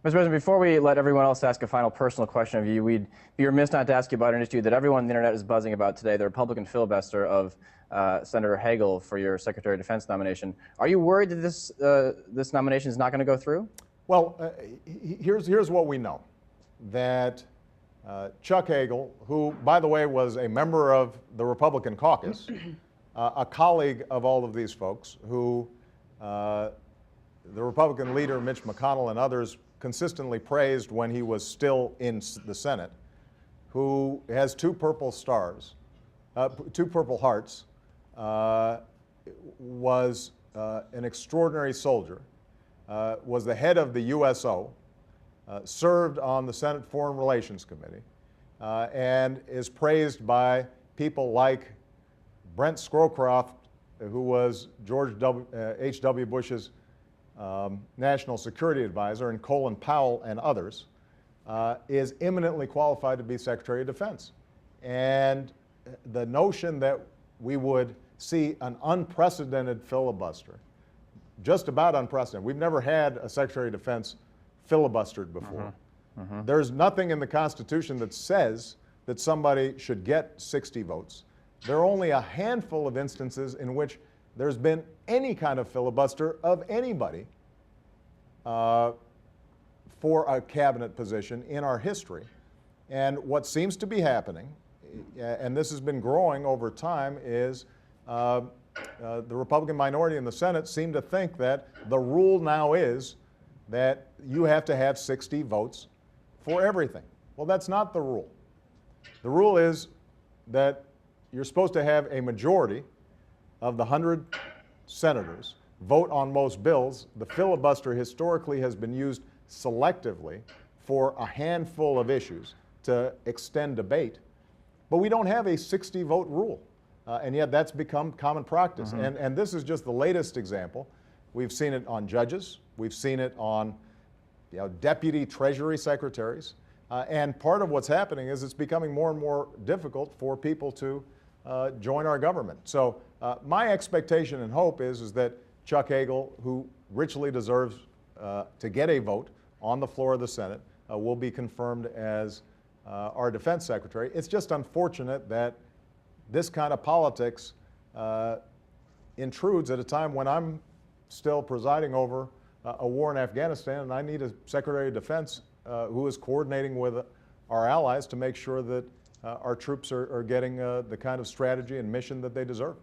Mr. President, before we let everyone else ask a final personal question of you, we'd be remiss not to ask you about an issue that everyone on the internet is buzzing about today, the Republican filibuster of Senator Hagel for your Secretary of Defense nomination. Are you worried that this nomination is not going to go through? Well, here's what we know. That Chuck Hagel, who, by the way, was a member of the Republican caucus, a colleague of all of these folks, who the Republican leader, Mitch McConnell, and others consistently praised when he was still in the Senate, who has two Purple Stars, two Purple Hearts, was an extraordinary soldier, was the head of the USO, served on the Senate Foreign Relations Committee, and is praised by people like Brent Scowcroft, who was George H.W. Bush's National Security Advisor, and Colin Powell and others, is eminently qualified to be Secretary of Defense. And the notion that we would see an unprecedented filibuster, just about unprecedented. We've never had a Secretary of Defense filibustered before. There's nothing in the Constitution that says that somebody should get 60 votes. There are only a handful of instances in which there's been any kind of filibuster of anybody for a cabinet position in our history. And what seems to be happening, and this has been growing over time, is the Republican minority in the Senate seem to think that the rule now is that you have to have 60 votes for everything. Well, that's not the rule. The rule is that you're supposed to have a majority of the 100 senators vote on most bills. The filibuster historically has been used selectively for a handful of issues to extend debate. But we don't have a 60-vote rule, and yet that's become common practice. And this is just the latest example. We've seen it on judges. We've seen it on deputy Treasury secretaries. And part of what's happening is it's becoming more and more difficult for people to join our government. So my expectation and hope is that Chuck Hagel, who richly deserves to get a vote on the floor of the Senate, will be confirmed as our defense secretary. It's just unfortunate that this kind of politics intrudes at a time when I'm still presiding over a war in Afghanistan, and I need a Secretary of Defense who is coordinating with our allies to make sure that our troops are getting the kind of strategy and mission that they deserve.